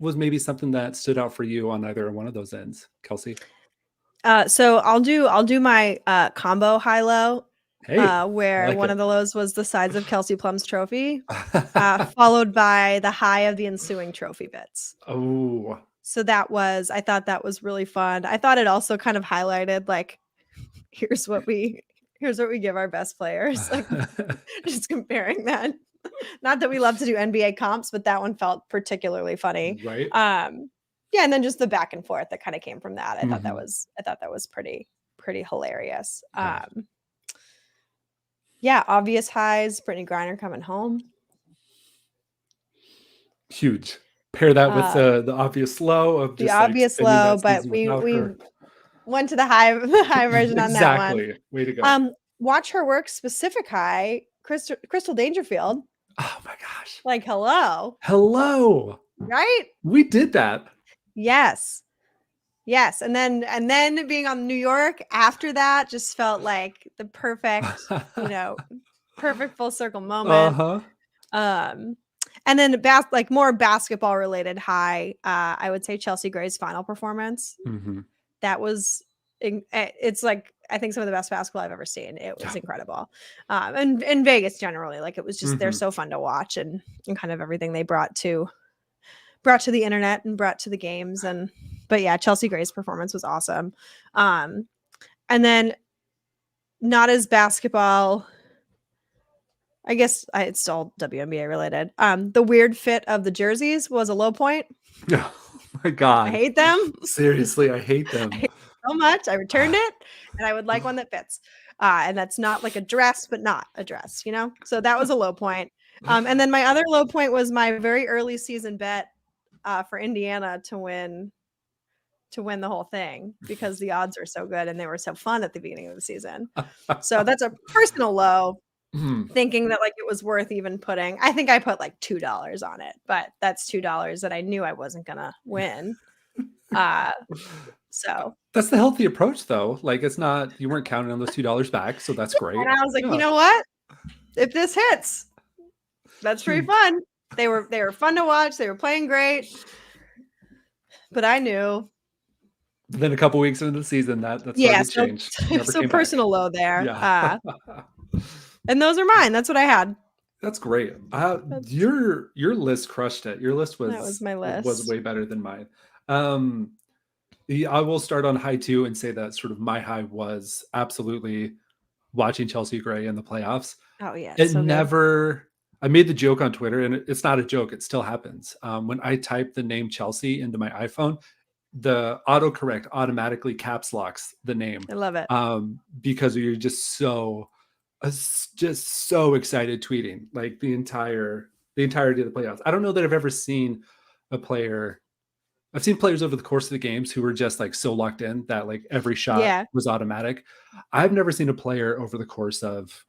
S2: was maybe something that stood out for you on either one of those ends, Kelsey?
S1: So I'll do my combo high low,
S2: Hey, I
S1: where
S2: like
S1: one
S2: it.
S1: of the lows was the size of Kelsey Plum's trophy, followed by the high of the ensuing trophy bits.
S2: Oh,
S1: So I thought that was really fun. I thought it also kind of highlighted like here's what we here's what we give our best players. Like just comparing that. Not that we love to do NBA comps, but that one felt particularly funny.
S2: right.
S1: Yeah, and then just the back and forth that kind of came from that.
S2: Mhm.
S1: I thought that was pretty hilarious.
S2: Yeah,
S1: Yeah, obvious highs, Brittany Griner coming home.
S2: huge. Pair that with
S1: Uh,
S2: the obvious low of
S1: the
S2: just like
S1: obvious
S2: spending
S1: low,
S2: that
S1: but
S2: season
S1: we
S2: without her.
S1: went to the high the high version on that one.
S2: Exactly. Way to go.
S1: Watch her work specific high, Crystal Dangerfield.
S2: Oh my gosh.
S1: Like, hello,
S2: Hello.
S1: right?
S2: We did that.
S1: Yes. Yes, and then being on New York after that just felt like the perfect, perfect full circle moment.
S2: Uh-huh.
S1: Um, and then like more basketball related high, I would say Chelsea Gray's final performance.
S2: Hmm.
S1: That was it's like I think some of the best basketball I've ever seen. It was
S2: Yeah.
S1: incredible. And Vegas generally, like it was just they're
S2: Mhm.
S1: so fun to watch and kind of everything they brought to the internet and brought to the games. And but yeah, Chelsea Gray's performance was awesome. And then not as basketball. I guess it's still WNBA related. The weird fit of the jerseys was a low point.
S2: Oh my
S1: I
S2: god.
S1: hate them.
S2: Seriously, I hate
S1: I
S2: them.
S1: hate them so much. I returned it, and I would like one that fits. And that's not like a dress, but not a dress, you know? So that was a low point. And then my other low point was my very early season bet for Indiana to win the whole thing because the odds are so good and they were so fun at the beginning of the season. So that's a personal low,
S2: Mhm.
S1: thinking that like it was worth even putting. I think I put like $2 on it, but that's $2 that I knew I wasn't gonna win. Uh so
S2: That's the healthy approach though. Like it's not you weren't counting on those $2 back, so that's
S1: and
S2: great.
S1: I was like, you
S2: Yeah.
S1: know what? If this hits, that's pretty
S2: You
S1: fun. They were fun to watch. They were playing great. But I knew.
S2: then a couple weeks into the season that
S1: Yeah,
S2: started to
S1: so
S2: change. Never
S1: so
S2: came back.
S1: personal low there.
S2: Yeah.
S1: And those are mine. That's what I had.
S2: That's great.
S1: That's
S2: Your list crushed it. Your list
S1: that was my
S2: was
S1: list.
S2: way better than mine. Um, I will start on high two and say that sort of my high was absolutely watching Chelsea Gray in the playoffs.
S1: Oh yeah,
S2: It
S1: so good.
S2: never. I made the joke on Twitter, and it's not a joke. It still happens. When I type the name Chelsea into my iPhone, the autocorrect automatically caps locks the name
S1: I love it.
S2: because you're just so excited tweeting like the entirety of the playoffs. I don't know that I've ever seen a player. I've seen players over the course of the games who were just like so locked in that like every shot
S1: Yeah.
S2: was automatic. I've never seen a player over the course of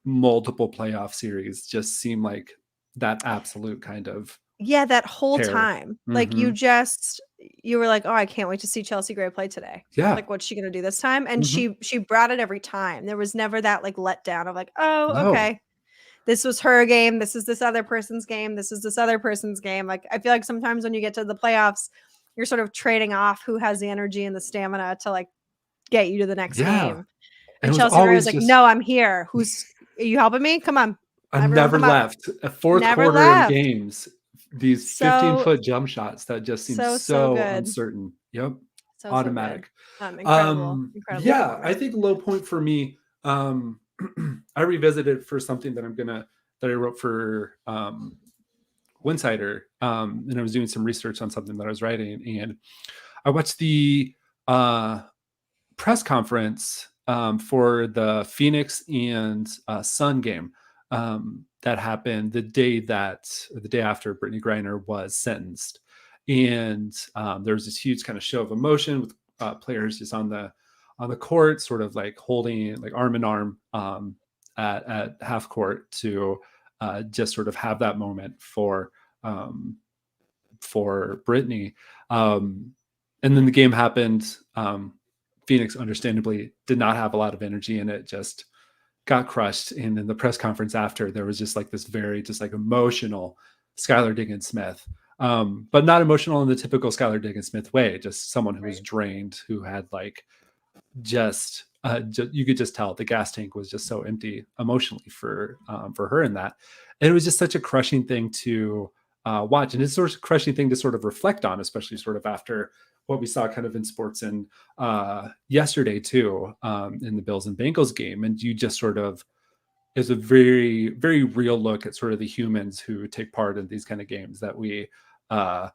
S2: multiple playoff series just seem like that absolute kind of
S1: Yeah, that whole
S2: terror.
S1: time. Like
S2: Hmm.
S1: you were like, "Oh, I can't wait to see Chelsea Gray play today.
S2: Yeah.
S1: Like, what's she gonna do this time?" And
S2: Hmm.
S1: she brought it every time. There was never that like letdown of like, "Oh,
S2: No.
S1: okay. This was her game. This is this other person's game. This is this other person's game." Like, I feel like sometimes when you get to the playoffs, you're sort of trading off who has the energy and the stamina to like get you to the next
S2: Yeah.
S1: game.
S2: And
S1: And
S2: it was
S1: Chelsea Gray was
S2: always
S1: like,
S2: just
S1: "No, I'm here. Are you helping me? Come on.
S2: I
S1: Everyone
S2: never
S1: come up."
S2: left. A fourth
S1: Never
S2: quarter of
S1: left.
S2: games, these
S1: So
S2: 15-foot jump shots that just seem
S1: so
S2: so
S1: good.
S2: uncertain. Yep.
S1: So good.
S2: Automatic.
S1: Incredible
S2: Yeah, I
S1: performance.
S2: think low point for me, I revisited for something that I wrote for Winsider. And I was doing some research on something that I was writing, and I watched the uh press conference for the Phoenix and Sun game that happened the day after Brittany Griner was sentenced, and there was this huge kind of show of emotion with players just on the court, sort of like holding like arm in arm at half court to just sort of have that moment um, for Brittany. Um, and then the game happened. Phoenix understandably did not have a lot of energy in it, just got crushed. And in the press conference after, there was just like this very just like emotional Skylar Diggins Smith. But not emotional in the typical Skylar Diggins Smith way, just someone who was
S1: Right.
S2: drained, who had like you could just tell the gas tank was just so empty emotionally for her in that. And it was just such a crushing thing to watch, and it's sort of crushing thing to sort of reflect on, especially sort of after what we saw kind of in sports and yesterday too, in the Bills and Bengals game. And you just sort of is a very very real look at sort of the humans who take part in these kind of games that we uh,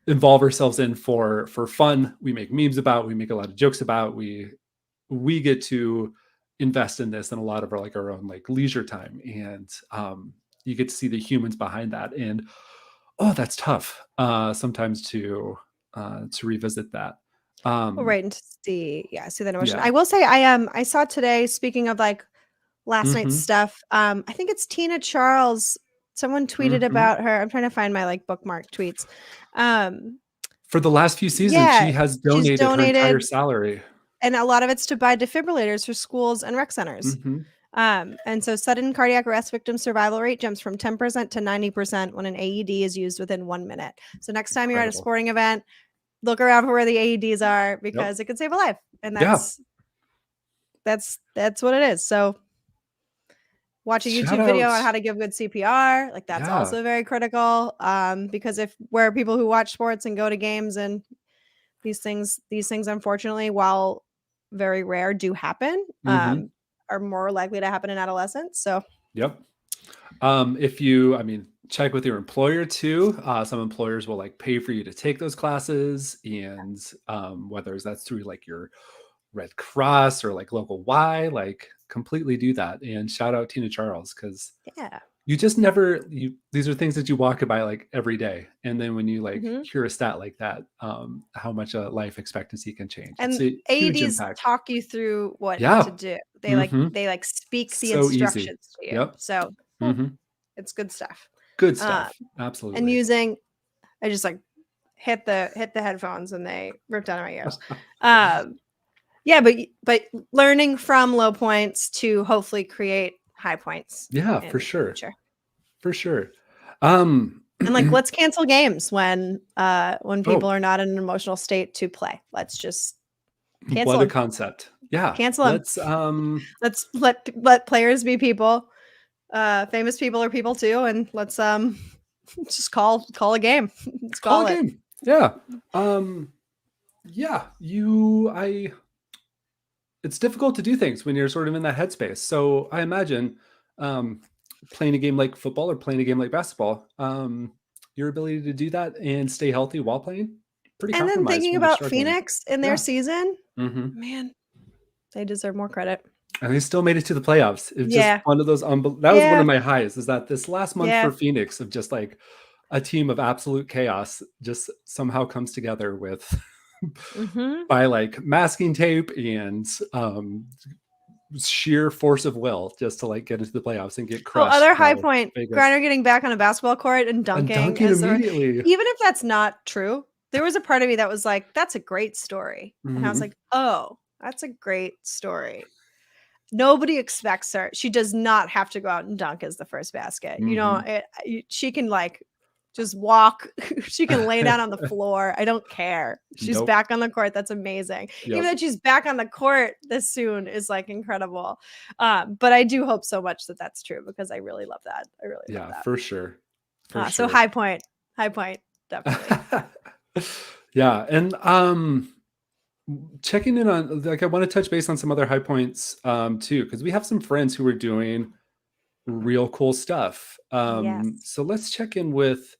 S2: involve ourselves in for fun. We make memes about, we make a lot of jokes about, we get to invest in this in a lot of our like our own like leisure time. And you get to see the humans behind that. And oh, that's tough sometimes to revisit that.
S1: Well,
S2: um
S1: right, and to see that emotion.
S2: yeah.
S1: I will say I saw today, speaking of like last night's
S2: Hmm.
S1: stuff, I think it's Tina Charles. Someone tweeted
S2: Hmm.
S1: about her. I'm trying to find my like bookmark tweets. Um,
S2: For the last few seasons
S1: yeah,
S2: she has
S1: she's
S2: donated her entire
S1: donated,
S2: salary.
S1: and a lot of it's to buy defibrillators for schools and rec centers.
S2: Hmm.
S1: And so sudden cardiac arrest victim survival rate jumps from 10% to 90% when an AED is used within 1 minute. So next time you're at a
S2: Incredible.
S1: sporting event, look around for where the AEDs are
S2: Yep.
S1: because it could save a life. And
S2: Yeah.
S1: that's what it is. So watch a
S2: Shout
S1: YouTube video on
S2: out.
S1: how to give good CPR. Like that's
S2: Yeah.
S1: also very critical. Because if we're people who watch sports and go to games and these things unfortunately, while very rare, do happen,
S2: Mhm.
S1: are more likely to happen in adolescence. So
S2: Yep. If you, I mean, check with your employer too. Some employers will like pay for you to take those classes, and whether that's through like your Red Cross or like local Y, like completely do that. And shout out Tina Charles, because
S1: yeah.
S2: you just never these are things that you walk by like every day, and then when you like
S1: Mm-hmm.
S2: hear a stat like that, how much a life expectancy can change. It's
S1: And
S2: a huge
S1: AEDs
S2: impact.
S1: talk you through what to
S2: Yeah.
S1: do.
S2: Hmm.
S1: They like speak the
S2: So easy.
S1: instructions to you.
S2: Yep.
S1: So
S2: Hmm.
S1: it's good stuff.
S2: Good
S1: Uh,
S2: stuff.
S1: and
S2: Absolutely.
S1: using, I just like hit the headphones and they ripped out of my ears. Yeah, but learning from low points to hopefully create high points
S2: Yeah,
S1: in
S2: for
S1: the
S2: sure.
S1: future.
S2: For sure. Um
S1: And like let's cancel games when people
S2: oh,
S1: are not in an emotional state to play. Let's just cancel
S2: what a
S1: them.
S2: concept. Yeah.
S1: Cancel them.
S2: Let's
S1: Let's let players be people. Famous people are people too, and let's just call a game. Let's
S2: call a
S1: call it.
S2: game. Yeah. Yeah, it's difficult to do things when you're sort of in that headspace. So I imagine playing a game like football or playing a game like basketball, your ability to do that and stay healthy while playing, pretty
S1: And then
S2: compromised
S1: thinking
S2: when you're
S1: about
S2: struggling.
S1: Phoenix in their
S2: Yeah.
S1: season,
S2: Hmm.
S1: man, they deserve more credit.
S2: And they still made it to the playoffs. It's just
S1: Yeah.
S2: one of those. That was one
S1: Yeah.
S2: of my highs. Is that this last month
S1: Yeah.
S2: for Phoenix of just like a team of absolute chaos just somehow comes together with
S1: Mm-hmm.
S2: by like masking tape and sheer force of will just to like get into the playoffs and get
S1: Oh,
S2: crushed
S1: other high
S2: by
S1: point,
S2: Vegas
S1: Griner getting back on a basketball court and
S2: and
S1: dunking
S2: dunking
S1: as the
S2: immediately.
S1: even if that's not true, there was a part of me that was like, that's a great story. And I was
S2: Mhm.
S1: like, oh, that's a great story. Nobody expects her. She does not have to go out and dunk as the first basket.
S2: Mhm.
S1: She can like just walk. She can lay down on the floor. I don't care. She's
S2: Nope.
S1: back on the court. That's amazing. Even
S2: Yep.
S1: that she's back on the court this soon is like incredible. But I do hope so much that that's true because I really love that. I really love
S2: Yeah,
S1: that.
S2: for sure. For
S1: So
S2: sure.
S1: high point, definitely.
S2: Yeah, and checking in on like I want to touch base on some other high points too, because we have some friends who are doing real cool stuff.
S1: Yes.
S2: So let's check in with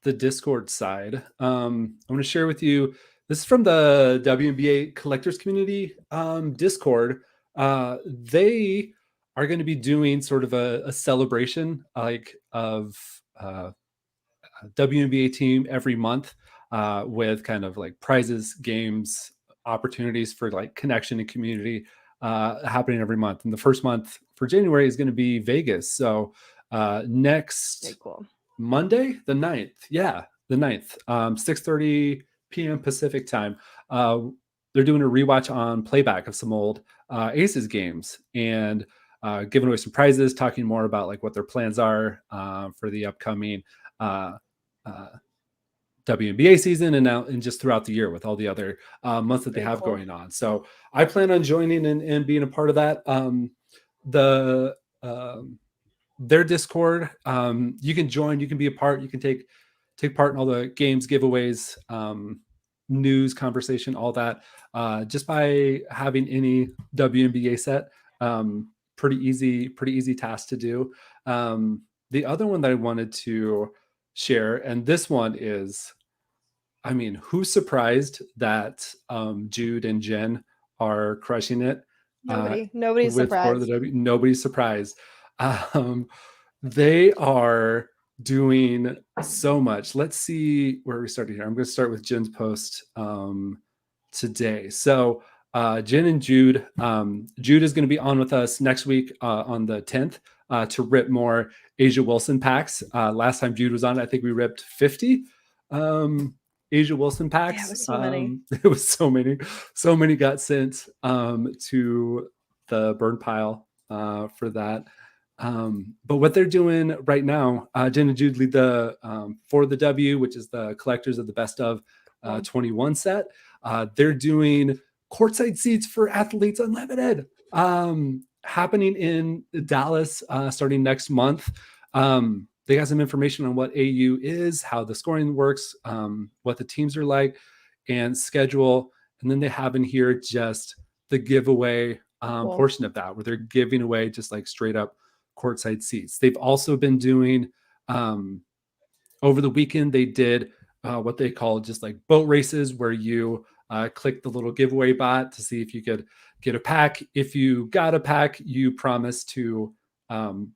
S2: the Discord side. I want to share with you. This is from the WNBA collectors community Discord. They are going to be doing sort of a celebration like of WNBA team every month with kind of like prizes, games, opportunities for like connection and community happening every month. And the first month for January is going to be Vegas. So next
S1: Very cool.
S2: Monday, the 9th. Yeah, the 9th, 6:30 p.m. Pacific time. They're doing a rewatch on playback of some old Aces games and giving away some prizes, talking more about like what their plans are for the upcoming uh, uh, WNBA season and now and just throughout the year with all the other months that they
S1: Very
S2: have
S1: cool.
S2: going on. So I plan on joining and being a part of that. The their Discord, you can join, you can be a part, you can take part in all the games, giveaways, news, conversation, all that, just by having any WNBA set. Pretty easy task to do. The other one that I wanted to share, and this one is, I mean, who's surprised that Jude and Jen are crushing it uh,
S1: Nobody's
S2: with for the
S1: surprised.
S2: W? Nobody's surprised. Um, they are doing so much. Let's see where we started here. I'm going to start with Jen's post today. So Jen and Jude, Jude is going to be on with us next week on the 10th to rip more Asia Wilson packs. Last time Jude was on, I think we ripped 50 Asia Wilson
S1: Yeah, it
S2: packs.
S1: was so many.
S2: It was so many got sent to the burn pile for that. But what they're doing right now, Jen and Jude lead the For the W, which is the collectors of the best of
S1: Cool.
S2: 21 set. They're doing courtside seats for Athletes Unlimited, happening in Dallas starting next month. They got some information on what AU is, how the scoring works, what the teams are like, and schedule. And then they have in here just the giveaway
S1: Cool.
S2: portion of that, where they're giving away just like straight up courtside seats. They've also been doing over the weekend, they did what they call just like boat races, where you click the little giveaway bot to see if you could get a pack. If you got a pack, you promise to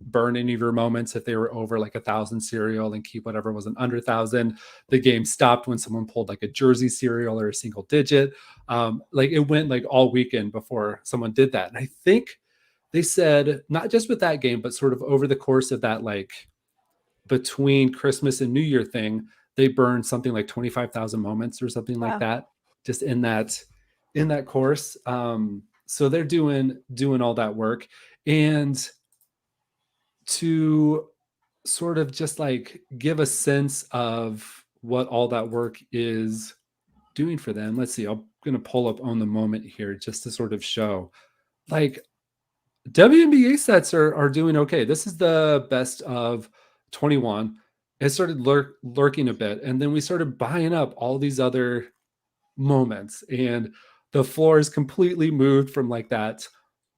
S2: burn any of your moments if they were over like 1,000 serial, and keep whatever wasn't under 1,000. The game stopped when someone pulled like a jersey serial or a single digit. Like it went like all weekend before someone did that. And I think they said not just with that game, but sort of over the course of that, like between Christmas and New Year thing, they burned something like 25,000 moments or something like
S1: Wow.
S2: that, just in that course. So they're doing all that work. And to sort of just like give a sense of what all that work is doing for them, let's see, I'm going to pull up On the Moment here just to sort of show, like, WNBA sets are doing okay. This is the best of 21. It started lurking a bit, and then we started buying up all these other moments, and the floor is completely moved from like that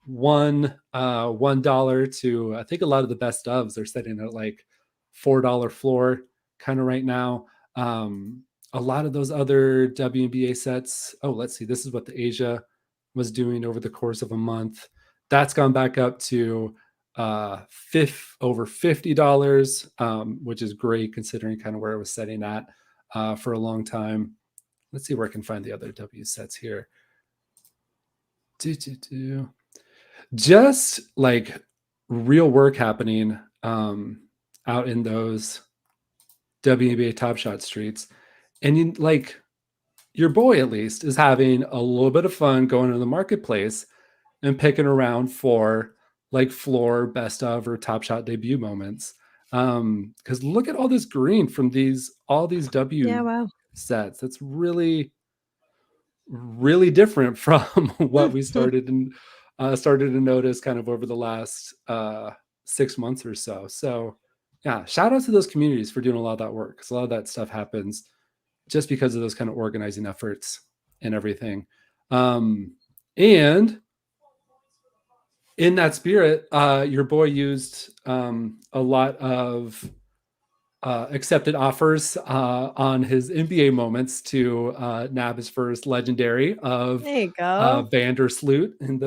S2: $1 to, I think a lot of the best ofs are setting at like $4 floor kind of right now. A lot of those other WNBA sets. Oh, let's see. This is what the Asia was doing over the course of a month. That's gone back up to over $50, which is great considering kind of where it was setting at for a long time. Let's see where I can find the other W sets here. Just like real work happening out in those WNBA Top Shot streets. And you, like, your boy at least is having a little bit of fun going to the marketplace and picking around for like floor best of or Top Shot debut moments. Because look at all this green from all these
S1: Yeah.
S2: W
S1: Wow.
S2: sets. That's really, really different from what we started to notice kind of over the last 6 months or so. So yeah, shout out to those communities for doing a lot of that work, because a lot of that stuff happens just because of those kind of organizing efforts and everything. And in that spirit, your boy used a lot of accepted offers on his NBA moments to nab his first legendary of
S1: There you go.
S2: Vandersloot in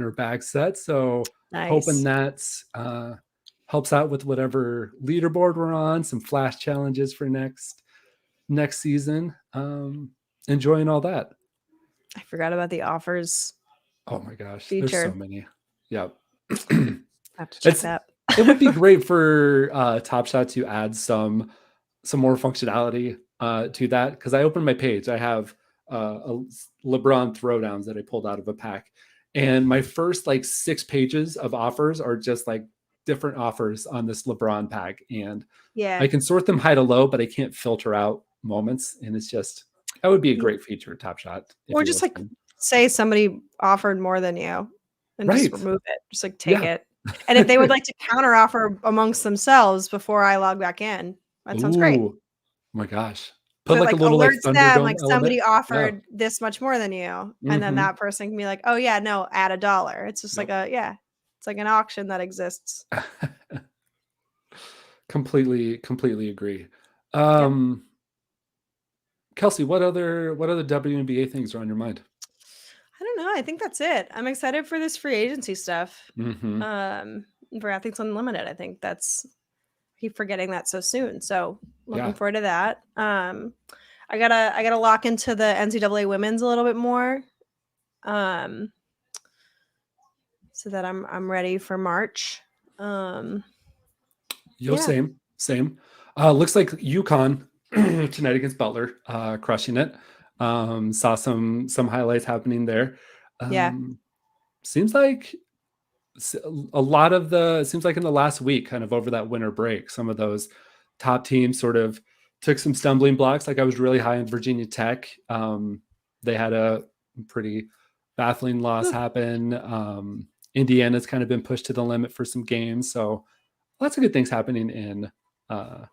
S2: her bag set. So hoping
S1: Nice.
S2: that helps out with whatever leaderboard we're on, some flash challenges for next season. Enjoying all that.
S1: I forgot about the offers
S2: Oh my gosh, there's so
S1: feature.
S2: many. Yeah.
S1: I have to check
S2: it's
S1: that.
S2: it would be great for Top Shot to add some more functionality to that, because I opened my page. I have LeBron throwdowns that I pulled out of a pack, and my first like 6 pages of offers are just like different offers on this LeBron pack, and I
S1: Yeah.
S2: can sort them high to low, but I can't filter out moments, and it's just, that would be a great feature of Top Shot if
S1: Or
S2: you're
S1: just like
S2: listening.
S1: say somebody offered more than you and just
S2: Right?
S1: remove it. Just like take
S2: Yeah.
S1: it. And if they would like to counter offer amongst themselves before I log back in, that sounds great.
S2: Ooh, my gosh.
S1: So
S2: Put
S1: it
S2: like a
S1: like
S2: little like
S1: alerts them
S2: Thunderdome
S1: like
S2: element.
S1: somebody
S2: Yeah.
S1: offered this much more than you. And then
S2: Mm-hmm.
S1: that person can be like, oh yeah, no, add $1. It's just like
S2: Yep.
S1: it's like an auction that exists.
S2: Completely agree.
S1: Yep.
S2: Kelsey, what other WNBA things are on your mind?
S1: I don't know. I think that's it. I'm excited for this free agency stuff.
S2: Mm-hmm.
S1: For Athletes Unlimited. I think keep forgetting that so soon. So looking
S2: Yeah.
S1: forward to that. I gotta lock into the NCAA women's a little bit more. Um, so that I'm ready for March.
S2: Yo,
S1: Yeah.
S2: same. Looks like UConn tonight against Butler, crushing it. Saw some highlights happening there.
S1: Yeah.
S2: Seems like a lot of seems like in the last week, kind of over that winter break, some of those top teams sort of took some stumbling blocks. Like I was really high on Virginia Tech. They had a pretty baffling loss happen. Indiana's kind of been pushed to the limit for some games. So lots of good things happening in the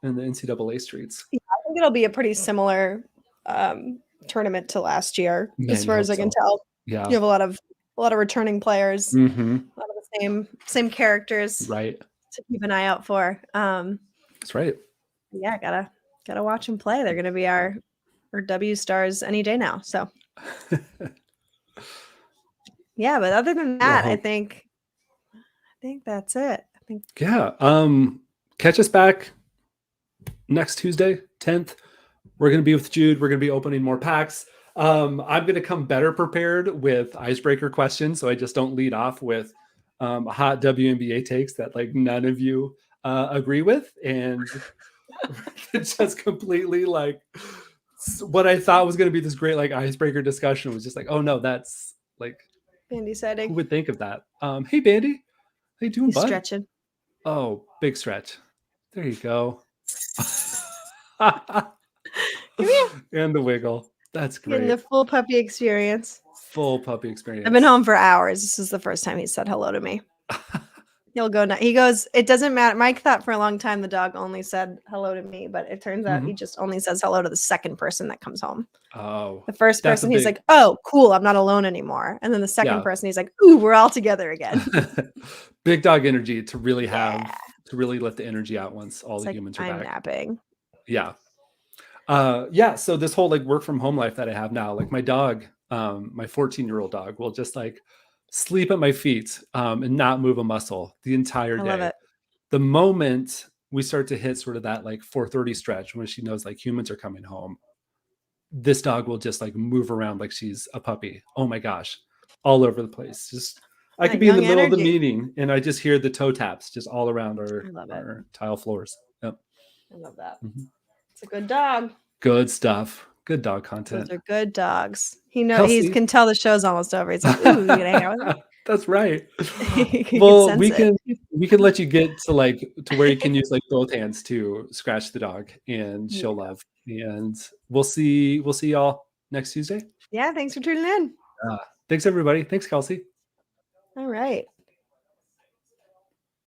S2: NCAA streets.
S1: Yeah, I think it'll be a pretty similar tournament to last year, as
S2: Man, you
S1: far as
S2: hope
S1: I can
S2: so.
S1: tell.
S2: Yeah.
S1: You have a lot of returning players,
S2: Mm-hmm.
S1: a lot of the same characters
S2: Right.
S1: to keep an eye out for.
S2: That's right.
S1: Yeah, gotta watch them play. They're gonna be our W stars any day now. So yeah, but other than
S2: Well,
S1: that,
S2: hope.
S1: I think that's it. I think
S2: Yeah. Catch us back next Tuesday, 10th. We're going to be with Jude. We're going to be opening more packs. I'm going to come better prepared with icebreaker questions, so I just don't lead off with hot WNBA takes that like none of you agree with, and just completely like what I thought was going to be this great like icebreaker discussion was just like, oh no, that's like
S1: Bandy
S2: who
S1: setting.
S2: would think of that? Hey Bandy, how you doing,
S1: He's
S2: bud?
S1: stretching.
S2: Oh, big stretch. There you go.
S1: Come here.
S2: And the wiggle. That's
S1: Getting the
S2: great.
S1: full puppy experience.
S2: Full puppy
S1: I've been
S2: experience.
S1: home for hours. This is the first time he said hello to me. He'll go. He goes. It doesn't matter. Mike thought for a long time the dog only said hello to me, but it turns out he
S2: Mhm.
S1: just only says hello to the second person that comes home.
S2: Oh,
S1: The first
S2: that's a
S1: person, he's
S2: big,
S1: like, "Oh, cool, I'm not alone anymore." And then the second
S2: yeah.
S1: person, he's like, "Ooh, we're all together again."
S2: Big dog energy to really
S1: Yeah.
S2: let the energy out once all
S1: It's
S2: the
S1: like
S2: humans are
S1: I'm
S2: back.
S1: napping.
S2: Yeah. Yeah. So this whole like work from home life that I have now, like my dog, my 14-year-old dog will just like sleep at my feet and not move a muscle the entire
S1: I love
S2: day.
S1: it.
S2: The moment we start to hit sort of that like 4:30 stretch when she knows like humans are coming home, this dog will just like move around like she's a puppy. Oh my gosh, all over the place. Just I could
S1: That
S2: be in the
S1: young
S2: middle of the
S1: energy.
S2: meeting and I just hear the toe taps just all around
S1: I love it.
S2: our tile floors. Yep.
S1: I love that.
S2: Mhm.
S1: It's a good dog.
S2: Good stuff. Good dog
S1: Those
S2: content.
S1: are good dogs. He
S2: Kelsey.
S1: can tell the show's almost over. He's like, "Ooh, you gonna hang out with me?"
S2: That's right.
S1: He can
S2: Well,
S1: sense it.
S2: we can let you get to like to where you can use like both hands to scratch the dog and show
S1: Yeah.
S2: love. And we'll see y'all next Tuesday.
S1: Yeah, thanks for tuning in.
S2: Thanks everybody. Thanks, Kelsey.
S1: All right.